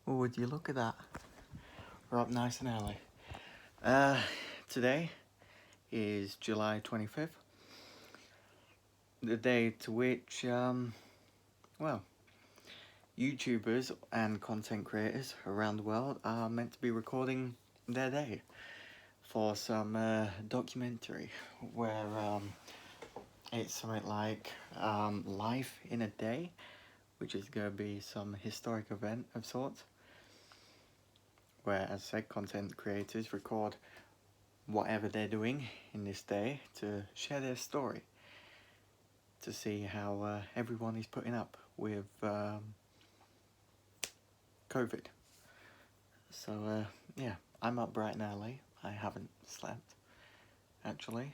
Oh, would you look at that? We're up nice and early. Today is July 25th, the day to which, well, YouTubers and content creators around the world are meant to be recording their day for some documentary where it's something like life in a day, which is going to be some historic event of sorts, where, as I said, content creators record whatever they're doing in this day to share their story, to see how everyone is putting up with COVID. So yeah, I'm up bright and early. I haven't slept, actually,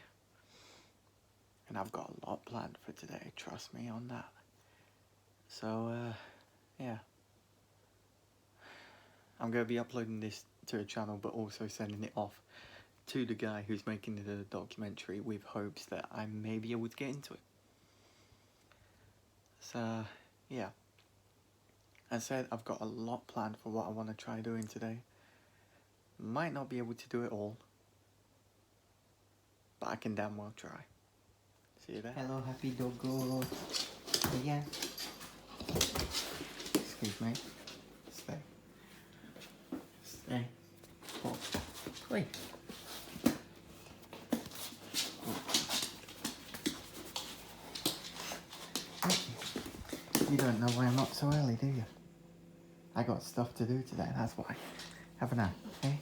and I've got a lot planned for today, trust me on that. So yeah, I'm going to be uploading this to a channel, but also sending it off to the guy who's making the documentary, with hopes that I may be able to get into it. So yeah, as I said, I've got a lot planned for what I want to try doing today. Might not be able to do it all, but I can damn well try. See you there. Hello, happy doggo. Yeah. Excuse me. Stay. Stay. Oh. Wait. You don't know why I'm up so early, do you? I got stuff to do today, that's why. Have a nap, okay?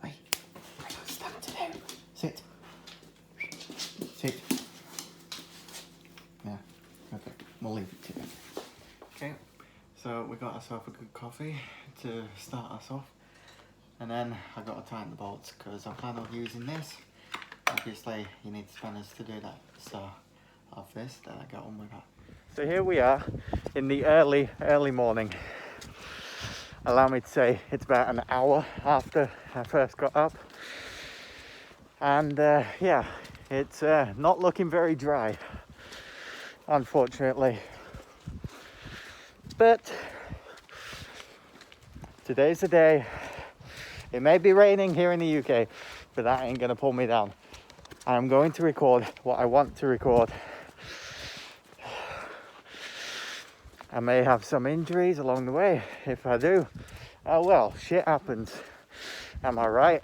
Wait. I got stuff to do. Sit. Sit. Yeah, okay. We'll leave it to you. Okay. So we got ourselves a good coffee to start us off. And then I got to tighten the bolts because I plan on using this. Obviously, you need spanners to do that. So off this, then I get on with that. So here we are in the early morning. Allow me to say it's about an hour after I first got up. And yeah, it's not looking very dry, unfortunately. But today's the day. It may be raining here in the UK, but that ain't gonna pull me down. I'm going to record what I want to record. I may have some injuries along the way. If I do, oh well, shit happens. Am I right?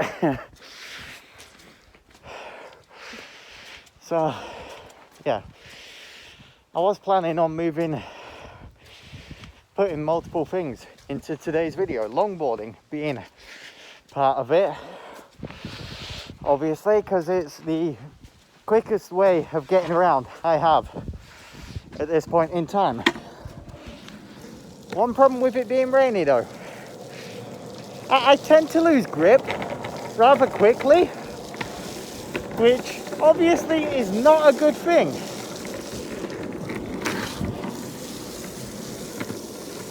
So, yeah. I was planning on putting multiple things into today's video. Longboarding being part of it. Obviously, because it's the quickest way of getting around I have at this point in time. One problem with it being rainy though, I tend to lose grip rather quickly, which obviously is not a good thing.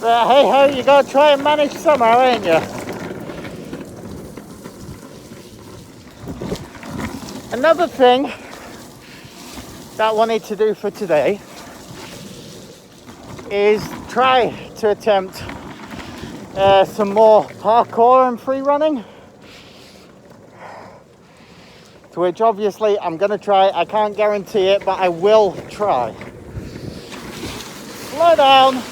But hey ho, you gotta try and manage somehow, ain't you? Another thing that I wanted to do for today is try to attempt some more parkour and free running, to which obviously I'm going to try. I can't guarantee it, but I will try. Slow down.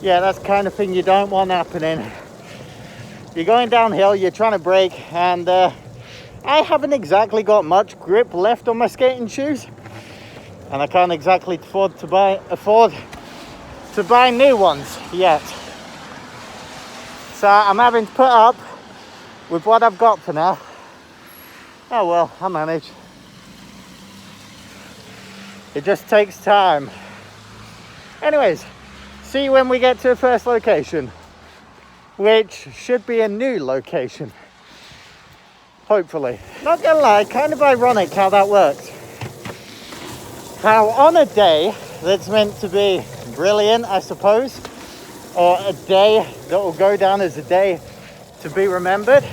Yeah, that's the kind of thing you don't want happening. You're going downhill, you're trying to brake, and I haven't exactly got much grip left on my skating shoes, and I can't exactly afford to buy new ones yet. So I'm having to put up with what I've got for now. Oh well, I manage. It just takes time. Anyways, see you when we get to the first location, which should be a new location, hopefully. Not gonna lie, kind of ironic how that works. How on a day that's meant to be brilliant, I suppose, or a day that will go down as a day to be remembered.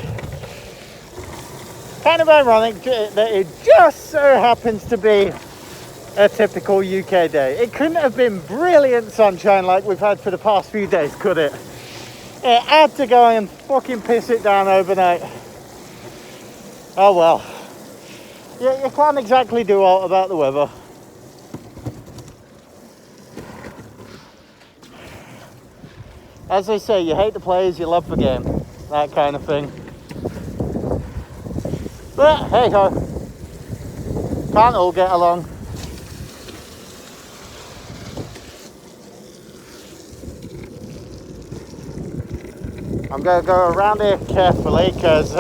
Kind of ironic that it just so happens to be a typical UK day. It couldn't have been brilliant sunshine like we've had for the past few days, could it? It had to go and fucking piss it down overnight. Oh well. You can't exactly do all about the weather. As they say, you hate the players, you love the game. That kind of thing. But hey ho, can't all get along. I'm going to go around here carefully because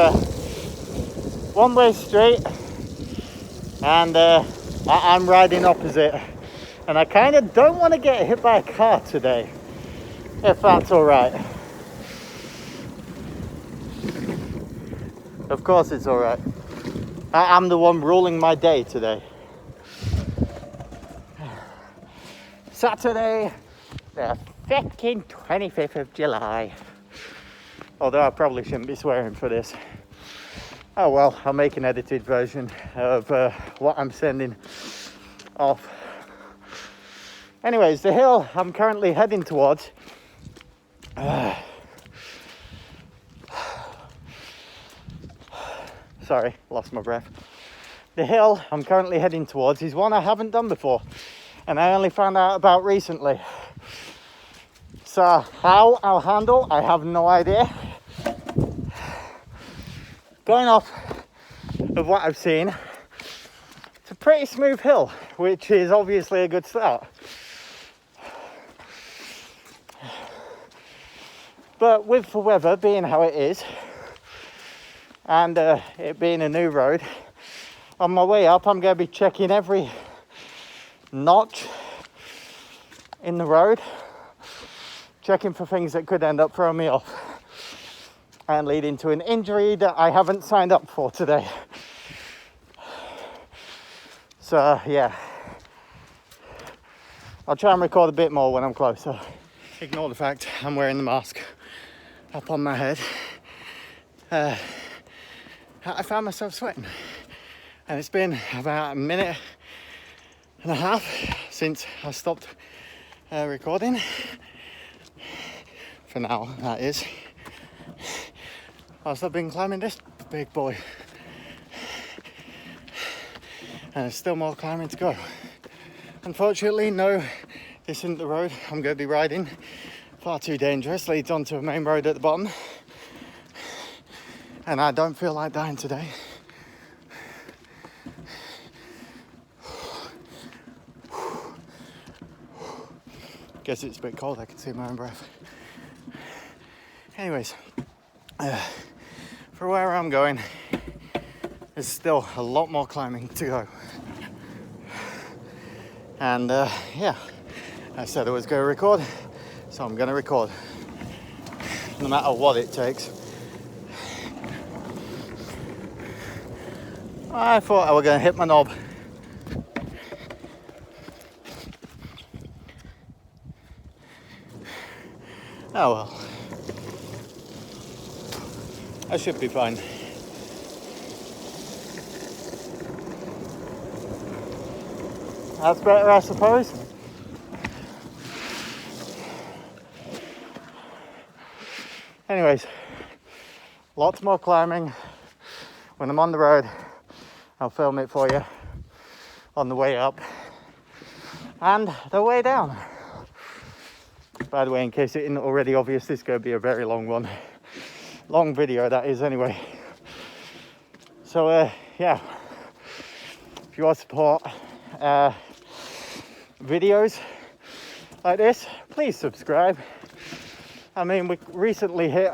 one-way street, and I'm riding opposite, and I kind of don't want to get hit by a car today, if that's all right. Of course it's all right. I'm the one ruling my day today. Saturday, the fucking 25th of July. Although I probably shouldn't be swearing for this. Oh well, I'll make an edited version of what I'm sending off. Anyways, the hill I'm currently heading towards. Sorry, lost my breath. The hill I'm currently heading towards is one I haven't done before, and I only found out about recently. So how I'll handle, I have no idea. Going off of what I've seen, it's a pretty smooth hill, which is obviously a good start. But with the weather being how it is, and it being a new road, on my way up I'm going to be checking every notch in the road, checking for things that could end up throwing me off and leading to an injury that I haven't signed up for today. So yeah, I'll try and record a bit more when I'm closer. Ignore the fact I'm wearing the mask up on my head. I found myself sweating, and it's been about a minute and a half since I stopped recording. For now, that is. Whilst I've been climbing this big boy, and there's still more climbing to go. Unfortunately, no, this isn't the road I'm going to be riding. Far too dangerous, leads onto a main road at the bottom, and I don't feel like dying today. Guess it's a bit cold, I can see my own breath. Anyways, for where I'm going, there's still a lot more climbing to go. And yeah, I said I was going to record, so I'm going to record, no matter what it takes. I thought I was going to hit my knob. Oh well, I should be fine. That's better, I suppose. Anyways, lots more climbing. When I'm on the road, I'll film it for you on the way up and the way down. By the way, in case it isn't already obvious, this is going to be a very long one. Long video, that is, anyway. So, yeah. If you want to support videos like this, please subscribe. I mean, we recently hit...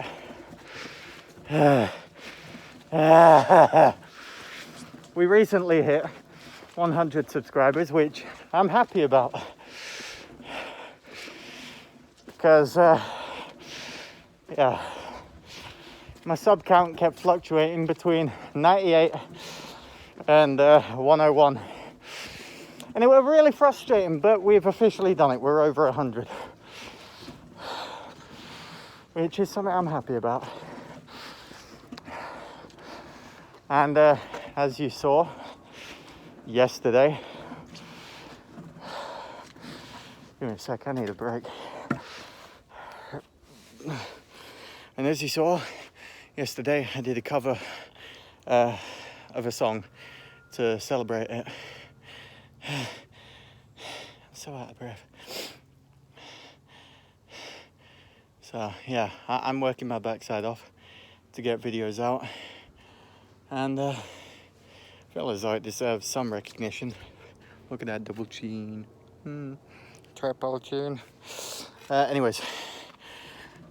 we recently hit 100 subscribers, which I'm happy about. Because, yeah, my sub count kept fluctuating between 98 and 101. And it was really frustrating, but we've officially done it. We're over 100. Which is something I'm happy about. And as you saw yesterday, give me a sec, I need a break. And as you saw yesterday, I did a cover of a song to celebrate it. I'm so out of breath. So yeah, I'm working my backside off to get videos out, and I feel as though it deserves some recognition. Look at that double chin, triple chin. Anyways,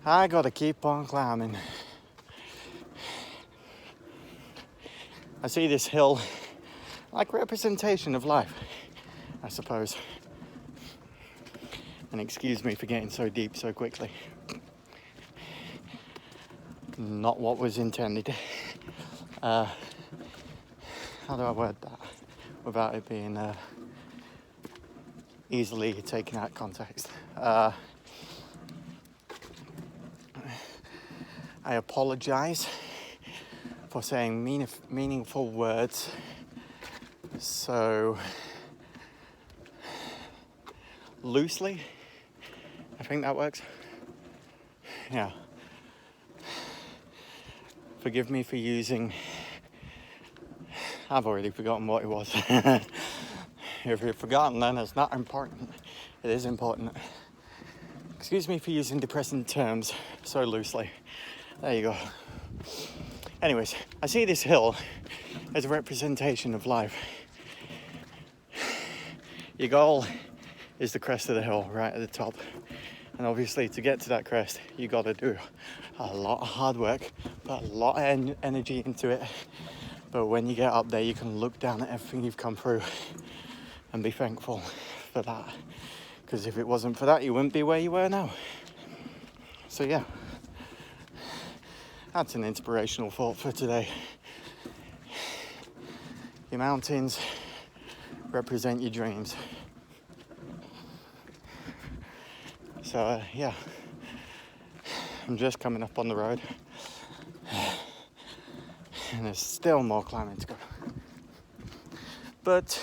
I gotta keep on climbing. I see this hill like representation of life, I suppose. And excuse me for getting so deep so quickly. Not what was intended. How do I word that without it being easily taken out of context? I apologize for saying meaningful words so loosely. I think that works. Yeah. Forgive me for using... I've already forgotten what it was. If you've forgotten, then it's not important. It is important. Excuse me for using depressing terms so loosely. There you go. Anyways, I see this hill as a representation of life. Your goal is the crest of the hill, right at the top. And obviously to get to that crest, you gotta do a lot of hard work, put a lot of energy into it. But when you get up there, you can look down at everything you've come through and be thankful for that. Because if it wasn't for that, you wouldn't be where you were now. So yeah, that's an inspirational thought for today. Your mountains represent your dreams. So yeah, I'm just coming up on the road and there's still more climbing to go. But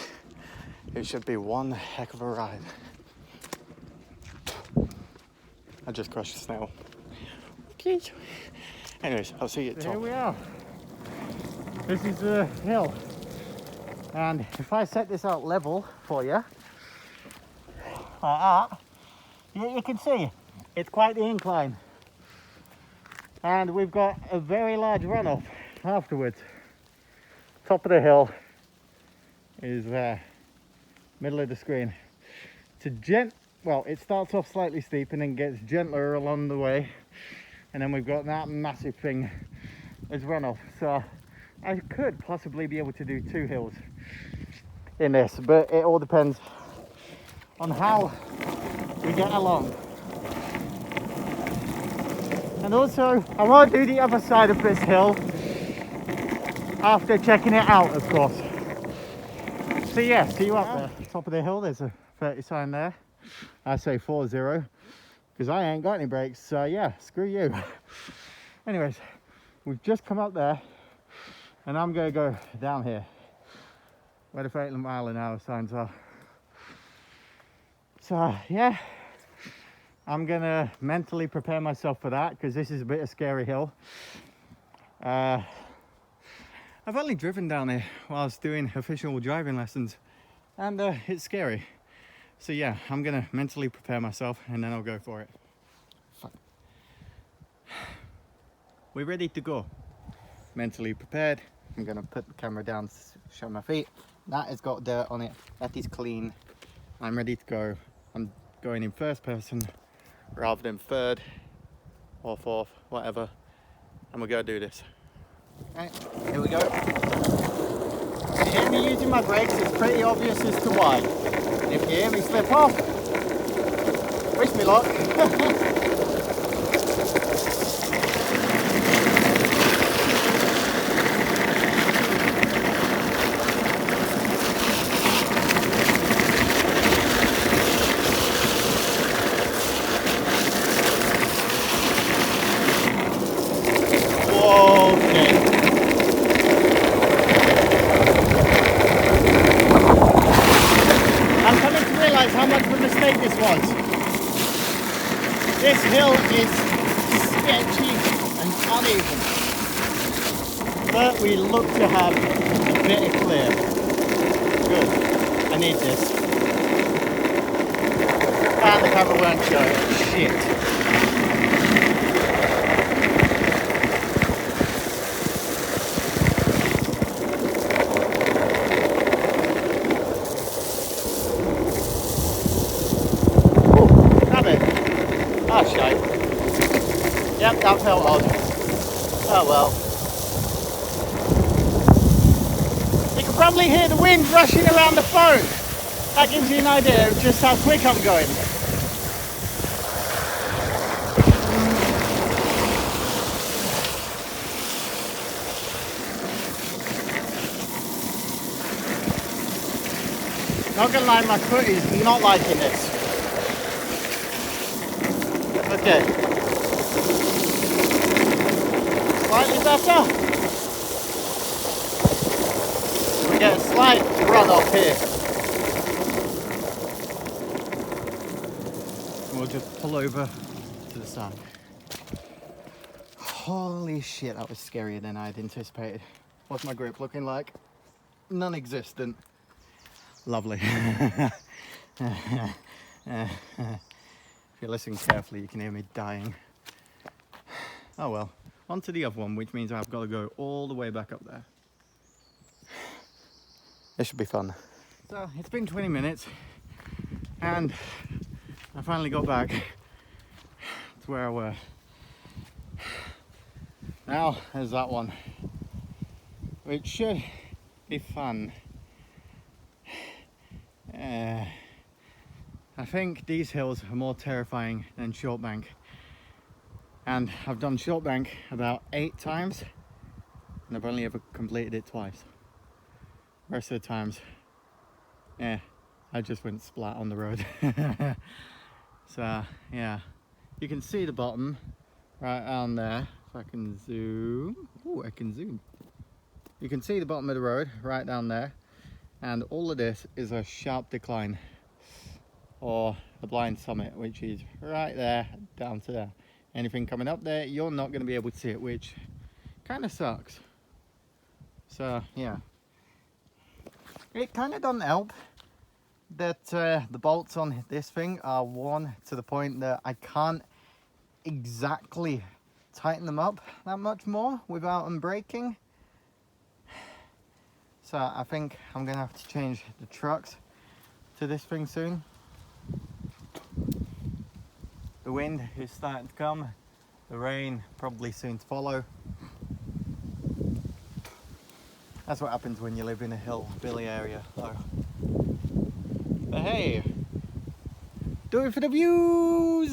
it should be one heck of a ride. I just crushed a snail. Okay. Anyways, I'll see you at the top. Here we are. This is the hill. And if I set this out level for you, like that, you can see it's quite the incline. And we've got a very large runoff afterwards. Top of the hill is middle of the screen. Well, it starts off slightly steep and then gets gentler along the way. And then we've got that massive thing as runoff. So I could possibly be able to do 2 hills in this, but it all depends on how we get along. And also, I want to do the other side of this hill after checking it out, of course. So yeah, see you up there. Top of the hill, there's a 30 sign there. I say 40, because I ain't got any brakes, so yeah, screw you. Anyways, we've just come up there, and I'm going to go down here, where the 30 mile/h signs are. So yeah, I'm going to mentally prepare myself for that, because this is a bit of a scary hill. I've only driven down here whilst doing official driving lessons, and it's scary. So yeah, I'm gonna mentally prepare myself and then I'll go for it. We're ready to go. Mentally prepared. I'm gonna put the camera down to show my feet. That has got dirt on it. That is clean. I'm ready to go. I'm going in first person rather than third or fourth, whatever. And we're gonna do this. Right, here we go. If you hear me using my brakes, it's pretty obvious as to why. And if you hear me slip off, wish me luck. Okay. hill is sketchy and uneven, but we look to have a bit of clear. Good, I need this. And the camera won't show it. Shit. Oh, shite. Yep, that felt odd. Oh well. You can probably hear the wind rushing around the phone. That gives you an idea of just how quick I'm going. Not gonna lie, my foot is not liking this. Okay. Slightly better. We get a slight run up here. We'll just pull over to the side. Holy shit, that was scarier than I'd anticipated. What's my grip looking like? Non-existent. Lovely. If you listen carefully, you can hear me dying. Oh well, on to the other one, which means I've got to go all the way back up there. This should be fun. So it's been 20 minutes and I finally got back to where I were. Now there's that one, which should be fun. I think these hills are more terrifying than Shortbank, and I've done Shortbank about 8 times and I've only ever completed it twice. The rest of the times, I just went splat on the road. So yeah, you can see the bottom right down there. If I can zoom, oh, I can zoom. You can see the bottom of the road right down there, and all of this is a sharp decline, or the blind summit, which is right there down to there. Anything coming up there, you're not going to be able to see it, which kind of sucks. So yeah, it kind of doesn't help that the bolts on this thing are worn to the point that I can't exactly tighten them up that much more without them breaking. So I think I'm gonna have to change the trucks to this thing soon. The wind is starting to come, the rain probably soon to follow. That's what happens when you live in a hillbilly area though. But hey, do it for the views!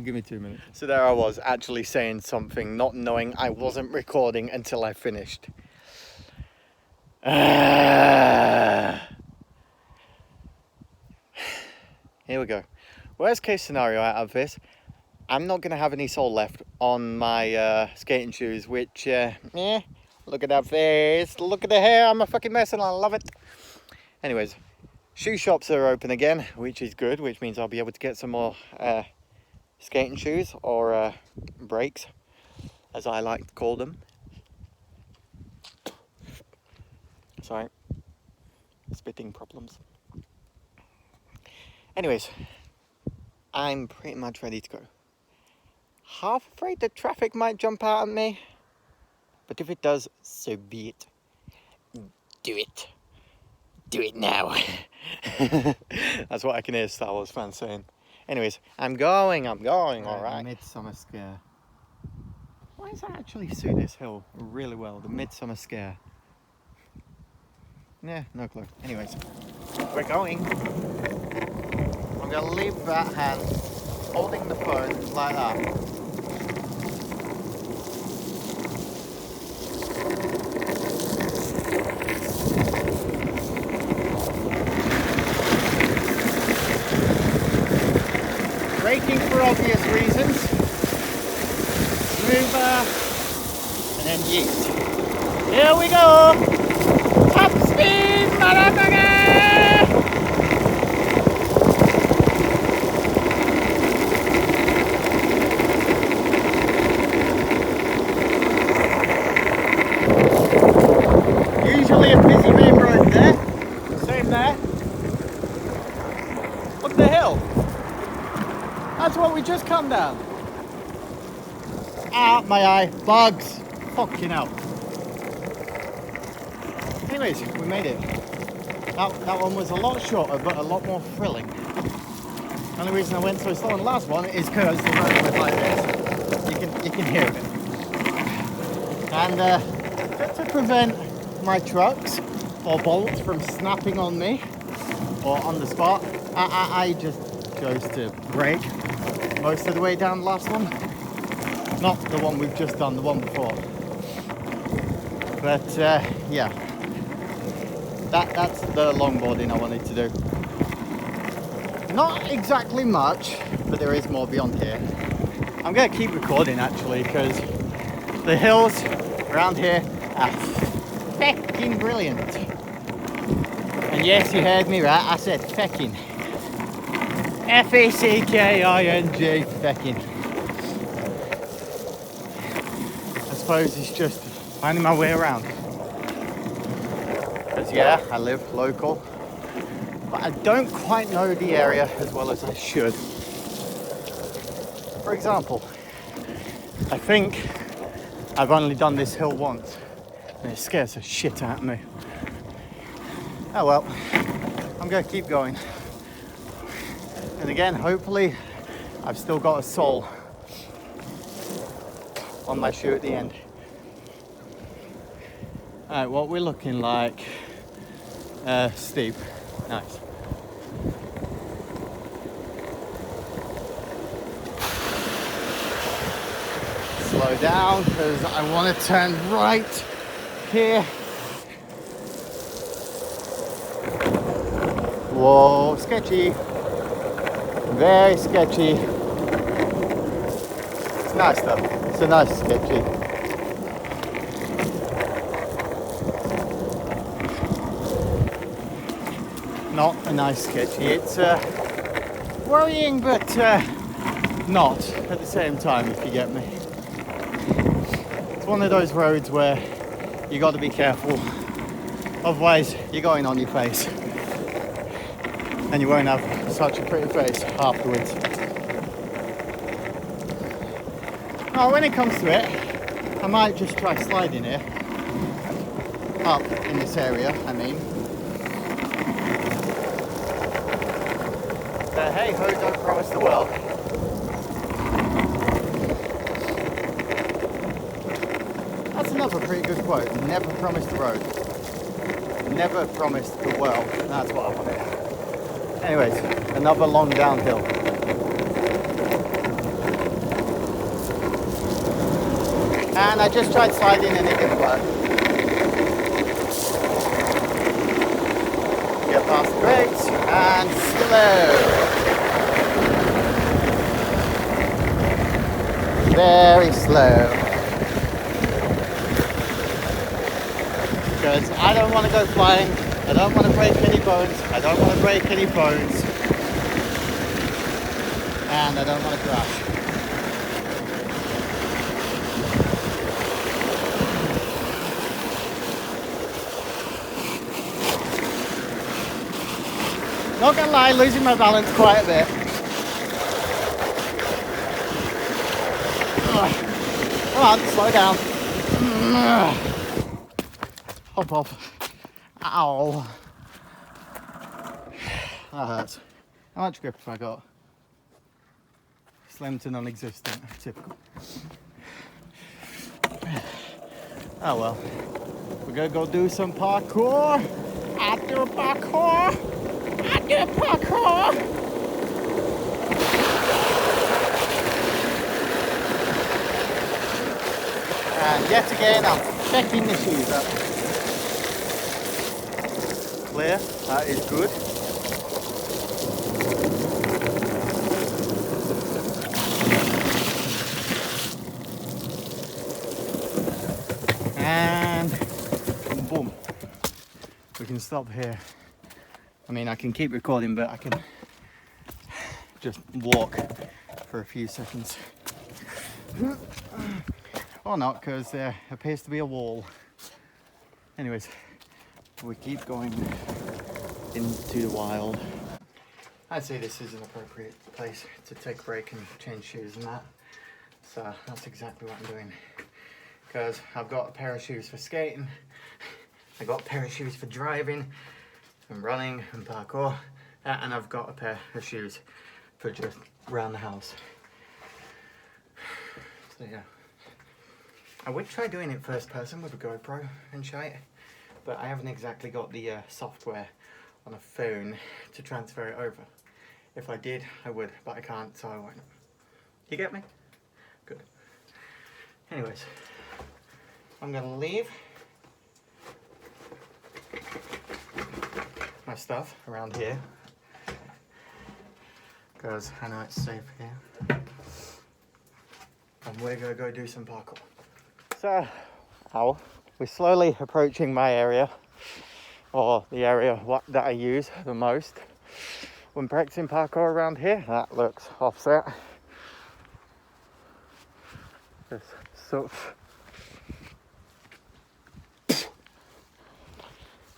Give me 2 minutes. So there I was, actually saying something, not knowing I wasn't recording until I finished. Here we go. Worst case scenario out of this, I'm not going to have any sole left on my skating shoes, which, look at that face, look at the hair, I'm a fucking mess and I love it. Anyways, shoe shops are open again, which is good, which means I'll be able to get some more skating shoes, or brakes, as I like to call them. Sorry, spitting problems. Anyways, I'm pretty much ready to go. Half afraid the traffic might jump out at me, but if it does, so be it. Do it. Do it now. That's what I can hear Star Wars fans saying. Anyways, I'm going, alright. Midsummer Scare. Why does that actually suit this hill really well? The Midsummer Scare. Yeah, no clue. Anyways, we're going. I'm going to leave that hand holding the phone like that. Braking for obvious reasons. Mover, and then yeet. Here we go! Top speed, motherfucker! just come down? Ah, my eye. Bugs. Fucking hell. Anyways, we made it. That one was a lot shorter, but a lot more thrilling. The only reason I went so slow on the last one is because the road was like this. You can hear it. And to prevent my trucks or bolts from snapping on me or on the spot, I just chose to brake most of the way down the last one. Not the one we've just done, the one before. But yeah, that's the longboarding I wanted to do. Not exactly much, but there is more beyond here. I'm going to keep recording actually, because the hills around here are fecking brilliant. And yes, you heard me right, I said fecking. F-E-C-K-I-N-G, fecking. I suppose it's just finding my way around. Because yeah, I live local, but I don't quite know the area as well as I should. For example, I think I've only done this hill once, and it scares the shit out of me. Oh well, I'm going to keep going. And again, hopefully, I've still got a sole on my shoe at the end. Alright, what we're looking like, steep, nice. Slow down, because I want to turn right here. Whoa, sketchy. Very sketchy. It's nice though. It's a nice sketchy. Not a nice sketchy. It's worrying, but not at the same time, if you get me. It's one of those roads where you got to be careful. Otherwise, you're going on your face. And you won't have such a pretty face afterwards. Now, when it comes to it, I might just try sliding here. Up in this area, I mean. But hey ho, don't promise the world. That's another pretty good quote. Never promise the road. Never promise the world. That's what I wanted. Anyways, another long downhill. And I just tried sliding and it didn't work. Get past the brakes and slow. Very slow. Because I don't want to go flying. I don't want to break any bones. I don't want to break any bones. And I don't want to crash. Not gonna lie, losing my balance quite a bit. Come on, slow down. Hop off. Ow. That hurts. How much grip have I got? Slim to non-existent. Typical. Oh well. We're gonna go do some parkour. I do parkour. I do parkour. And yet again, I'm checking the shoes up. Clear, that is good. And boom, we can stop here. I mean, I can keep recording, but I can just walk for a few seconds. Or not, because there appears to be a wall. Anyways, we keep going into the wild. I'd say this is an appropriate place to take a break and change shoes and that. So that's exactly what I'm doing. Because I've got a pair of shoes for skating, I've got a pair of shoes for driving and running and parkour, and I've got a pair of shoes for just around the house. So yeah. I would try doing it first person with a GoPro and shite, but I haven't exactly got the software on a phone to transfer it over. If I did, I would, but I can't, so I won't. You get me? Good. Anyways, I'm gonna leave my stuff around here because I know it's safe here. And we're gonna go do some parkour. So, we're slowly approaching my area, or the area that I use the most when practicing parkour around here. That looks offset. Just sort of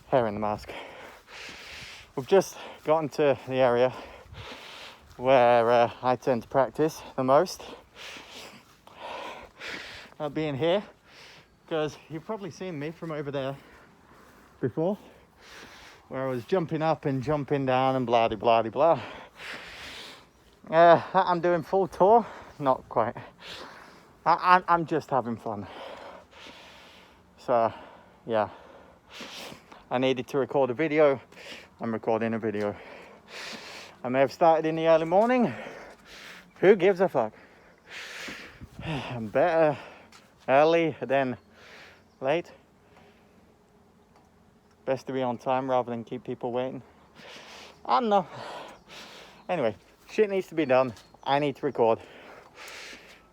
hair in the mask. We've just gotten to the area where I tend to practice the most. Being here, because you've probably seen me from over there before, where I was jumping up and jumping down and blah de blah de blah. I'm doing full tour, not quite. I'm just having fun. So yeah, I needed to record a video. I'm recording a video. I may have started in the early morning. Who gives a fuck? I'm better early than late. Best to be on time rather than keep people waiting. I don't know. Anyway, shit needs to be done. I need to record.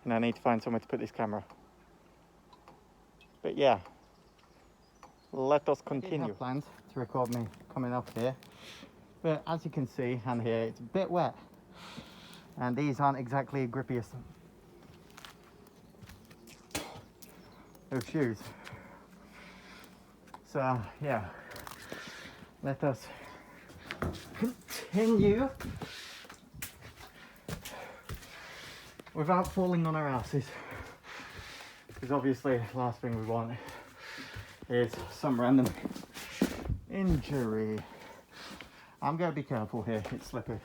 And I need to find somewhere to put this camera. But yeah, let us continue. I have plans to record me coming up here. But as you can see, and here, it's a bit wet. And these aren't exactly grippiest of shoes. So yeah, let us continue without falling on our asses, because obviously last thing we want is some random injury. I'm going to be careful here, it's slippery.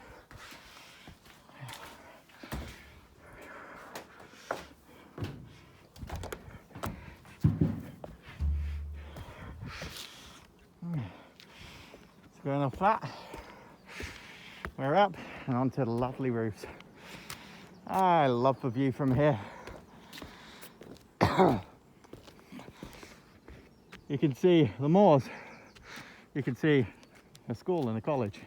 It's going off flat. We're up and onto the lovely roofs. I love the view from here. You can see the moors. You can see a school and a college.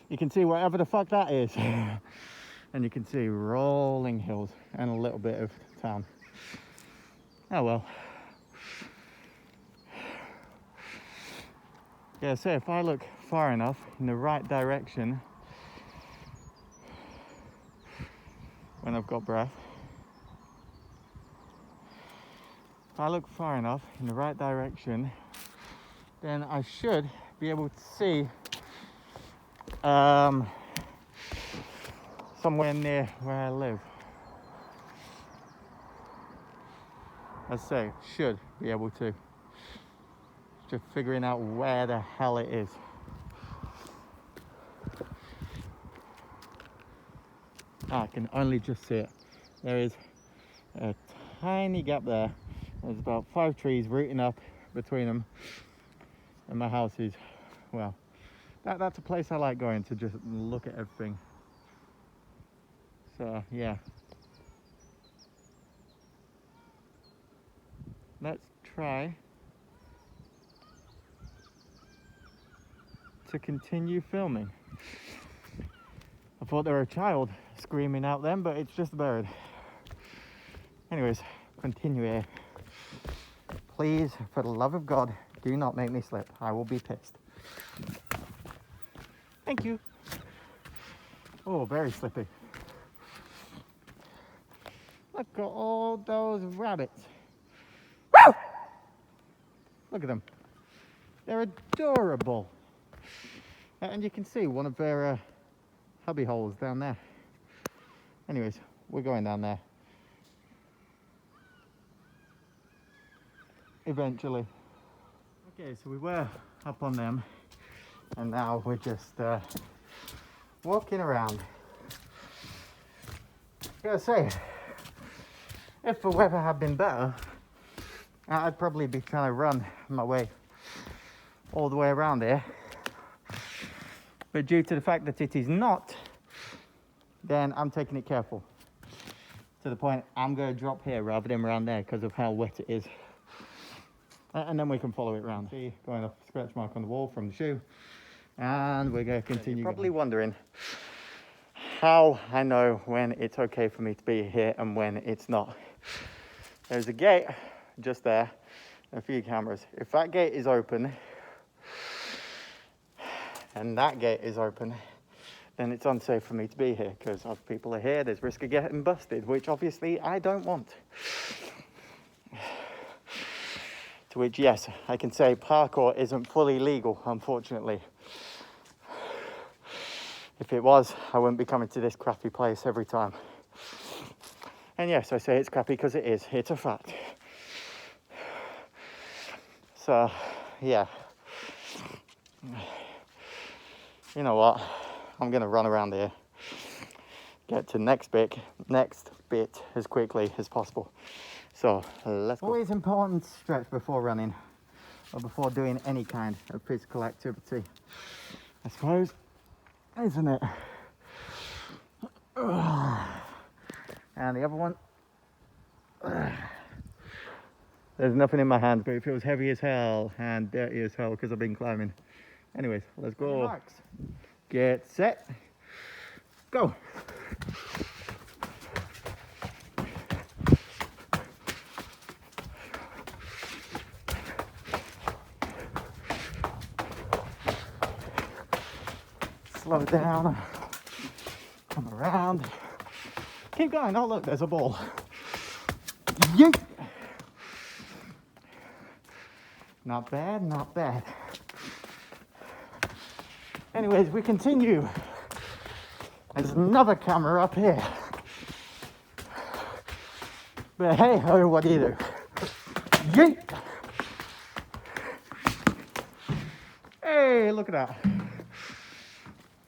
You can see whatever the fuck that is. And you can see rolling hills and a little bit of town. Oh well. Yeah, so if I look far enough in the right direction when I've got breath, if I look far enough in the right direction, then I should be able to see somewhere near where I live. I say, should be able to. Just figuring out where the hell it is. I can only just see it. There is a tiny gap there. There's about 5 trees rooting up between them, and my house is, well, that's a place I like going to, just look at everything. So yeah, let's try to continue filming. I thought there were a child screaming out then, but it's just a bird. Anyways, continue here. Please, for the love of God, do not make me slip. I will be pissed. Thank you. Oh, very slippy. Look at all those rabbits. Woo! Look at them. They're adorable. And you can see one of their hubby holes down there. Anyways, we're going down there eventually. Okay, so we were up on them, and now we're just walking around. I gotta say, if the weather had been better, I'd probably be trying to run my way all the way around here. But due to the fact that it is not, then I'm taking it careful. To the point, I'm going to drop here rather than around there because of how wet it is. And then we can follow it around. See, going off a scratch mark on the wall from the shoe. And we're going to continue. You're probably wondering how I know when it's okay for me to be here and when it's not. There's a gate just there, a few cameras. If that gate is open, and that gate is open, then it's unsafe for me to be here because other people are here. There's risk of getting busted, which obviously I don't want. To which, yes, I can say parkour isn't fully legal, unfortunately. If it was, I wouldn't be coming to this crappy place every time. And yes, I say it's crappy because it is. It's a fact. So, yeah. You know what? I'm going to run around here. Get to next bit as quickly as possible. So, let's go. Always important to stretch before running or before doing any kind of physical activity, I suppose, isn't it? And the other one, there's nothing in my hand, but it feels heavy as hell and dirty as hell because I've been climbing. Anyways, let's go. Relax. Get set, go. Slow down, come around, keep going. Oh look, there's a ball. Yeet. Not bad, not bad. Anyways, we continue. There's another camera up here. But hey, oh, what do you do? Yeet. Hey, look at that.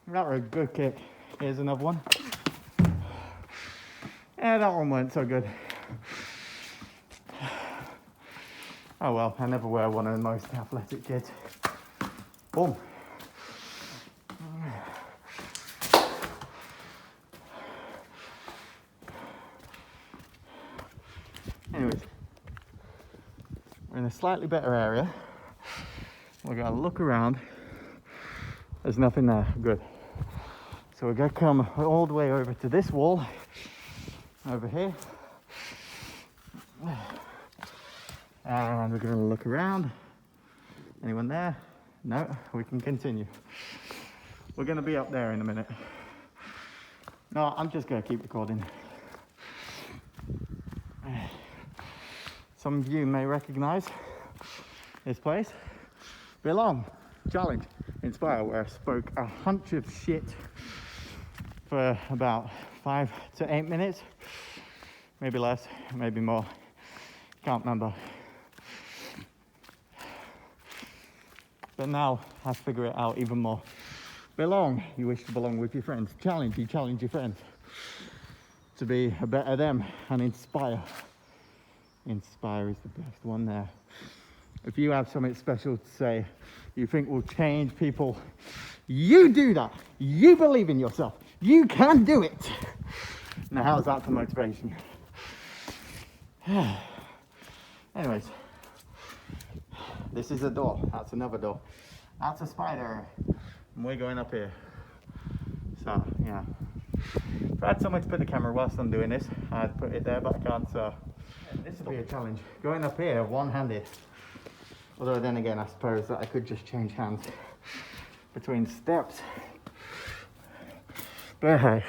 That was a good kick. Here's another one. Yeah, that one weren't so good. Oh well, I never were one of the most athletic kids. Boom. Anyways, we're in a slightly better area. We're gonna look around. There's nothing there. Good. So we're gonna come all the way over to this wall over here. And we're gonna look around. Anyone there? No, we can continue. We're gonna be up there in a minute. No, I'm just gonna keep recording. Some of you may recognize this place. Belong, challenge, inspire, where I spoke a hunch of shit for about 5 to 8 minutes. Maybe less, maybe more. Can't remember. But now I figure it out even more. Belong, you wish to belong with your friends. Challenge, you challenge your friends to be a better them. And inspire. Inspire is the best one there. If you have something special to say, you think will change people, you do that. You believe in yourself. You can do it. Now, how's that for motivation? Anyways, this is a door. That's another door. That's a spider. And we're going up here. So, yeah. If I had somewhere to put the camera whilst I'm doing this, I'd put it there, but I can't, so this will be a challenge. Going up here one-handed. Although then again, I suppose that I could just change hands between steps. But hey.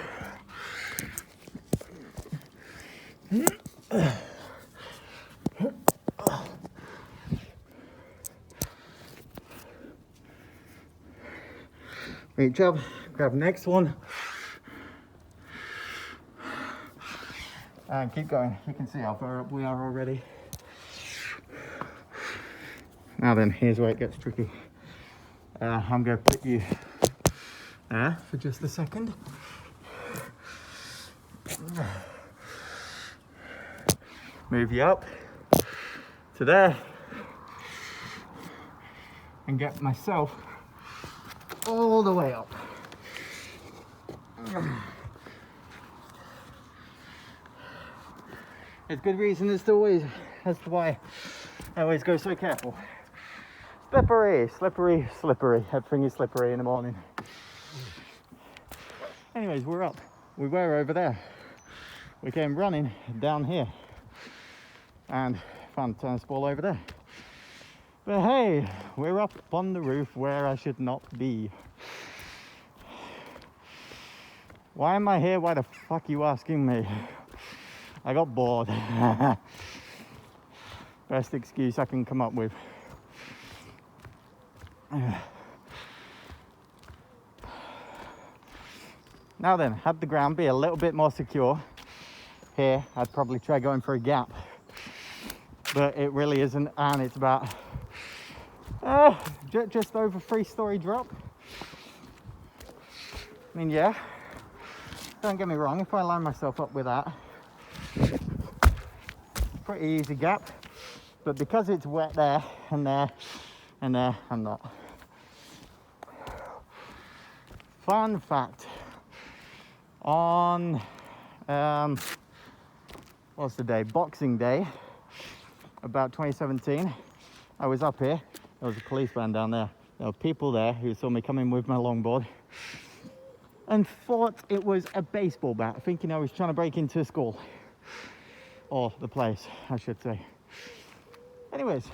Reach up, grab next one. And keep going. You can see how far up we are already. Now then, here's where it gets tricky. I'm going to put you there for just a second. Move you up to there. And get myself all the way up. It's good reason as to why I always go so careful. Slippery, slippery, slippery. Everything is slippery in the morning. Anyways, we're up. We were over there. We came running down here and found tennis ball over there. But hey, we're up on the roof where I should not be. Why am I here? Why the fuck are you asking me? I got bored. Best excuse I can come up with. Now then, had the ground be a little bit more secure here, I'd probably try going for a gap. But it really isn't, and it's about just over 3-story drop. I mean, yeah, don't get me wrong, if I line myself up with that, pretty easy gap, but because it's wet there and there and there, I'm not. Fun fact, on what's the day, Boxing Day, about 2017, I was up here. There was a police van down there. There were people there who saw me coming with my longboard and thought it was a baseball bat, thinking I was trying to break into a school. Or the place, I should say. Anyways,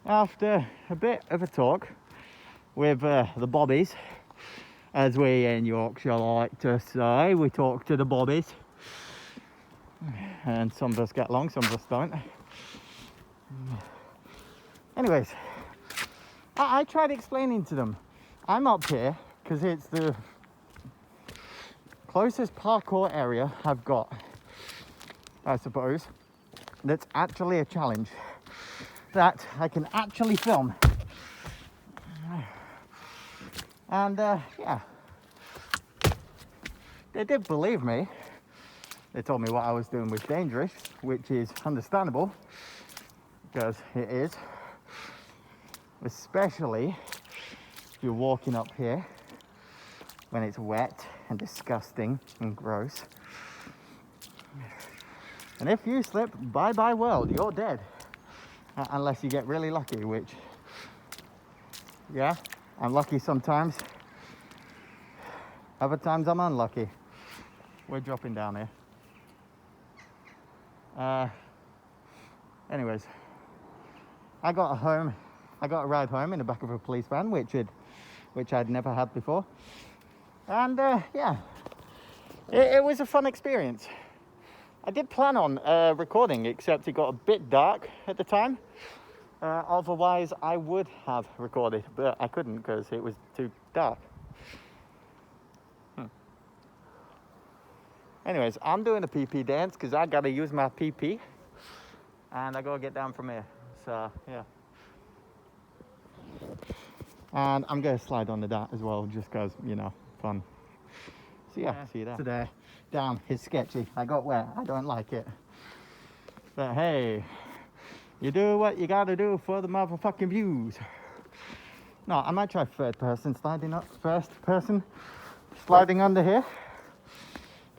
after a bit of a talk with the bobbies, as we in Yorkshire like to say, we talk to the bobbies. And some of us get along, some of us don't. Anyways, I tried explaining to them, I'm up here because it's the closest parkour area I've got, I suppose, that's actually a challenge that I can actually film. And yeah, they did believe me. They told me what I was doing was dangerous, which is understandable, because it is, especially if you're walking up here when it's wet and disgusting and gross. And if you slip, bye-bye world, you're dead. Unless you get really lucky, which, yeah, I'm lucky sometimes. Other times I'm unlucky. We're dropping down here. Anyways, I got a ride home in the back of a police van, which I'd never had before. And yeah, it was a fun experience. I did plan on recording, except it got a bit dark at the time. Otherwise, I would have recorded, but I couldn't because it was too dark. Anyways, I'm doing a PP dance because I gotta use my PP, and I gotta get down from here. So yeah, and I'm gonna slide on the dart as well, just cause, you know, fun. So yeah, see you there. Today, down is sketchy. I got wet. I don't like it. But hey, you do what you gotta do for the motherfucking views. No, I might try first person sliding under here.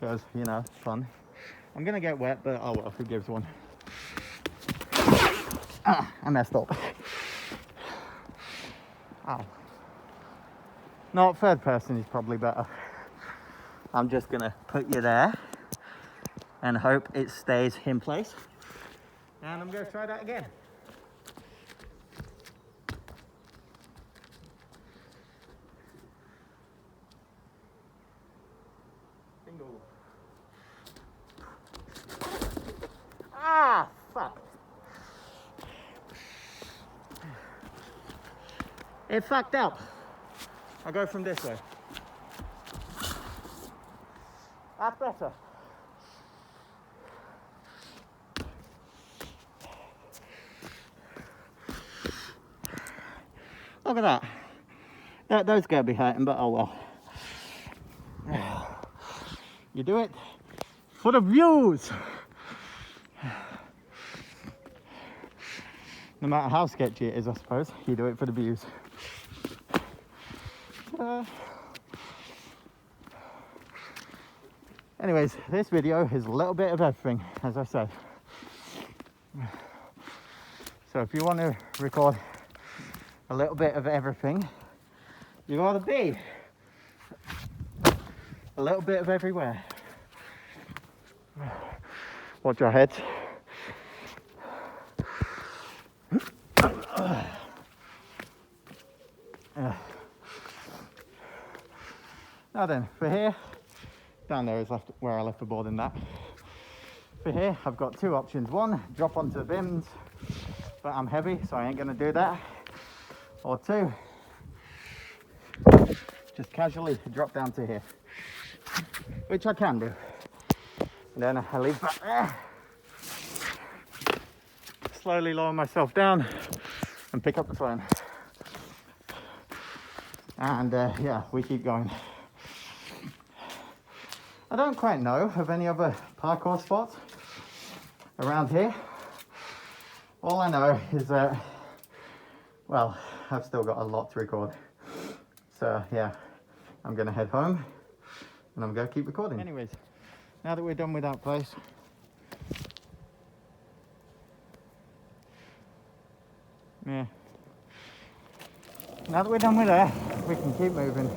Because, you know, it's fun. I'm gonna get wet, but oh well, who gives one? Ah, I messed up. Ow. No, third person is probably better. I'm just gonna put you there and hope it stays in place. And I'm gonna try that again. Bingo. Ah, fuck. It fucked up. I'll go from this way. That's better. Look at that. Those gotta be hurting, but oh well. You do it for the views. No matter how sketchy it is, I suppose, you do it for the views. Anyways, this video is a little bit of everything, as I said. So if you want to record a little bit of everything, you gotta be a little bit of everywhere. Watch your head. Now then, for here, down there is where I left the board in that. For here, I've got two options. One, drop onto the bins, but I'm heavy, so I ain't gonna do that. Or two, just casually drop down to here, which I can do. And then I leave that there. Slowly lower myself down and pick up the phone. And yeah, we keep going. I don't quite know of any other parkour spots around here. All I know is that, well, I've still got a lot to record. So yeah, I'm gonna head home and I'm gonna keep recording. Anyways, now that we're done with that place, yeah. Now that we're done with that, we can keep moving.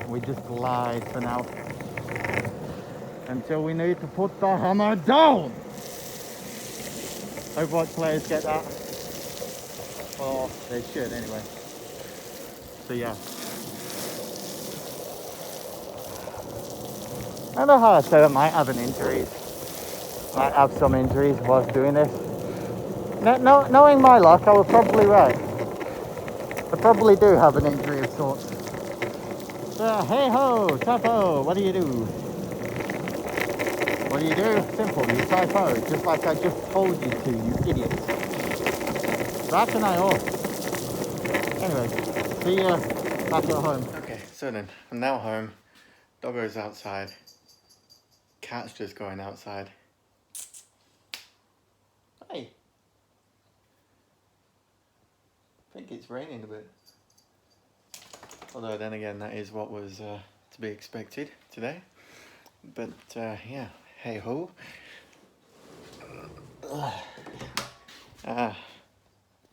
We just glide for now until we need to put the hammer down. Overwatch players get that. Or they should anyway. So yeah. I know how I said I might have an injury. Might have some injuries whilst doing this. Knowing my luck, I was probably right. I probably do have an injury of sorts. Hey ho, typo, what do you do? What do you do? Simple, you typo, just like I just told you to, you idiots. That and I all. Anyway, see you back at home. Okay, so then, I'm now home. Doggo's outside. Cat's just going outside. Hey. I think it's raining a bit. Although then again, that is what was to be expected today. But yeah, hey ho.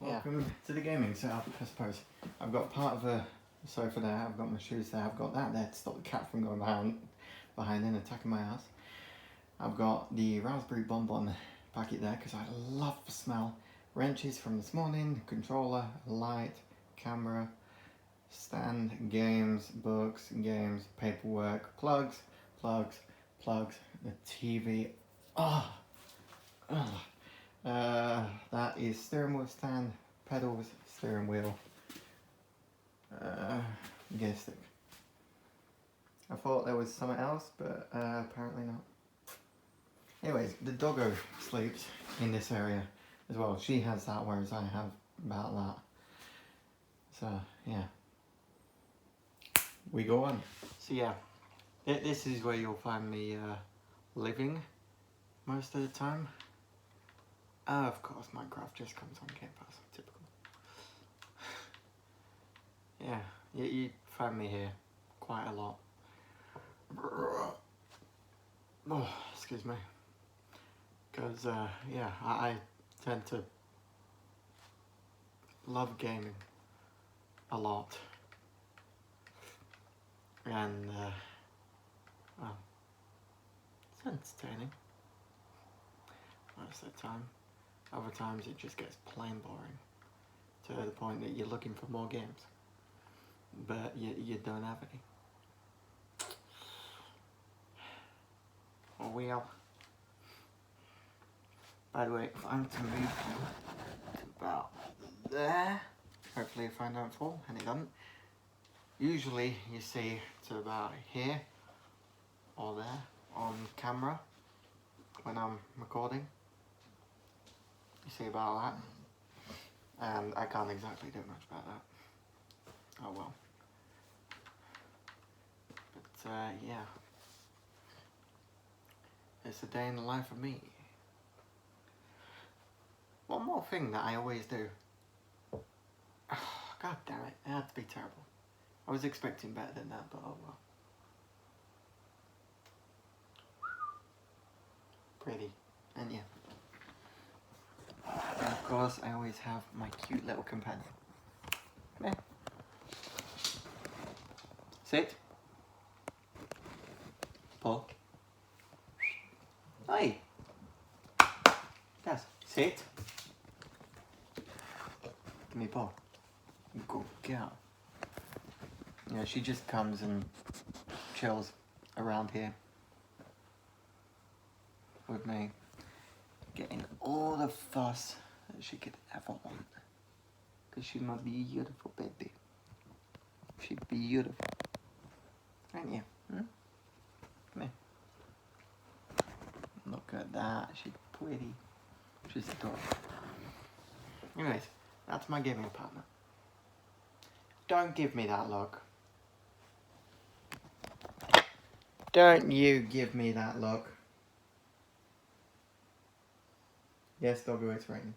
Welcome to the gaming setup, I suppose. I've got part of a sofa there, I've got my shoes there, I've got that there to stop the cat from going behind and attacking my ass. I've got the raspberry bonbon packet there because I love the smell. Wrenches from this morning, controller, light, camera, stand, games, books, games, paperwork, plugs, the TV. That is steering wheel stand, pedals, steering wheel, gear stick. I thought there was something else, but apparently not. Anyways, the doggo sleeps in this area as well. She has that, whereas I have about that. So yeah, we go on. So yeah, this is where you'll find me living most of the time. Of course, Minecraft just comes on Game Pass, typical. Yeah, you find me here quite a lot. Oh, excuse me. Because, yeah, I tend to love gaming a lot. And, well, it's entertaining most of the time. Other times it just gets plain boring to the point that you're looking for more games, but you don't have any. Well, by the way, if I'm to move to about there, hopefully if I don't fall, and it doesn't, Usually you see to about here or there on camera when I'm recording. You see about that. And I can't exactly do much about that. Oh well. But yeah. It's a day in the life of me. One more thing that I always do. God damn it, it had to be terrible. I was expecting better than that, but oh well. Pretty, and yeah. And of course, I always have my cute little companion. Come here. Sit. Paul. Hi. Yes, sit. Give me a paw. Good girl. Yeah, she just comes and chills around here with me, getting all the fuss that she could ever want. Because she's my beautiful baby. She's beautiful. Aren't you? Hmm? Come here. Look at that. She's pretty. She's adorable. Anyways, that's my gaming partner. Don't give me that look. Don't you give me that look. Yes, doggo, it's raining.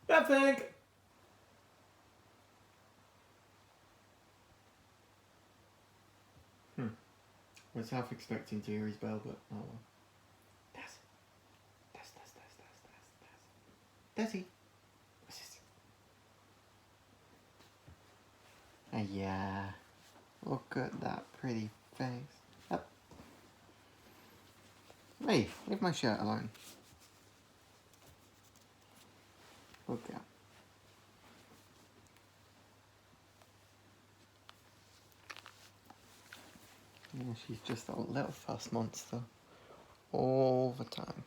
Nothing! Was half expecting to hear his bell, but oh well. Desi. What's this? Yeah. Look at that pretty face. Up. Hey, leave my shirt alone. Look out. Yeah, she's just a little fuss monster all the time.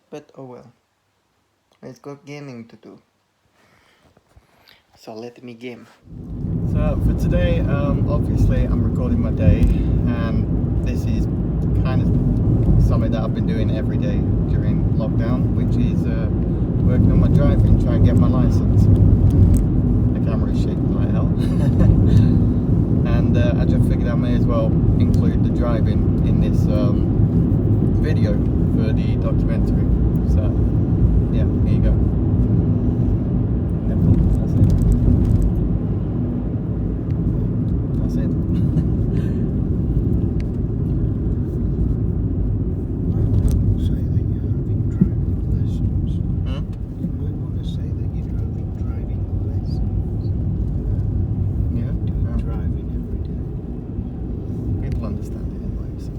But oh well. It's got gaming to do. So let me game. So for today, obviously I'm recording my day, and this is kind of something that I've been doing every day during lockdown, which is working on my driving, trying to get my license. The camera is shaking like hell. And I just figured I may as well include the driving in this video for the documentary. So yeah, here you go. That's it. That's it. Say that you're having driving lessons. Hmm? You might want to say that you're having driving lessons. Yeah. Doing driving every day. People understand it anyway. So.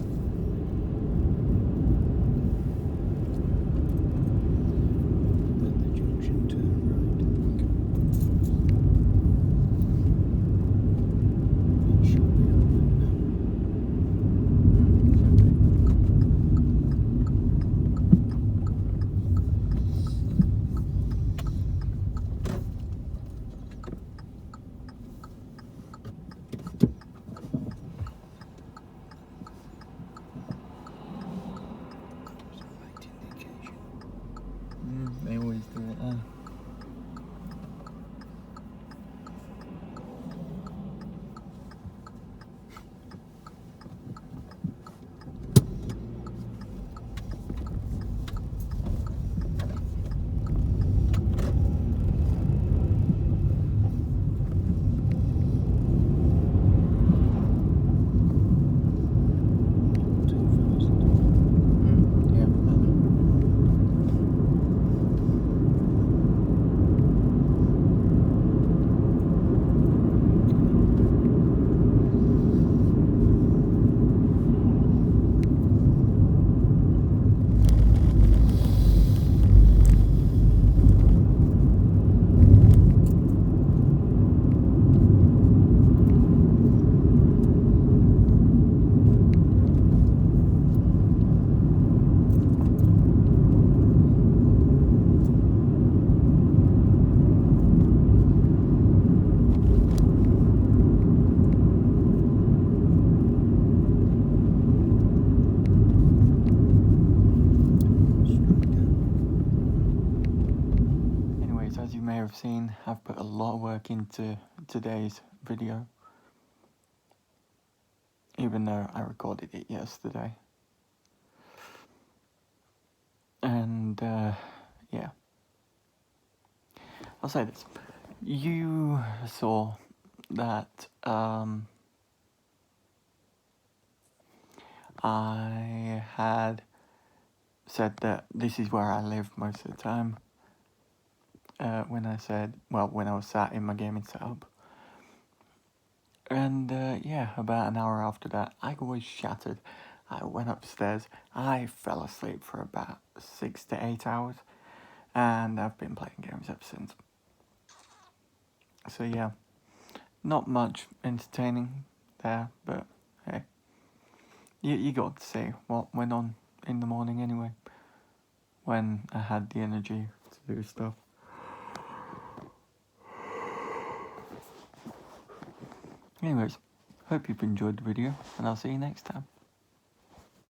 have seen, I've put a lot of work into today's video, even though I recorded it yesterday. And yeah, I'll say this. You saw that I had said that this is where I live most of the time. When I was sat in my gaming setup. And yeah, about an hour after that, I was shattered. I went upstairs. I fell asleep for about 6 to 8 hours. And I've been playing games ever since. So yeah, not much entertaining there, but hey. You got to see what went on in the morning anyway. When I had the energy to do stuff. Anyways, hope you've enjoyed the video, and I'll see you next time.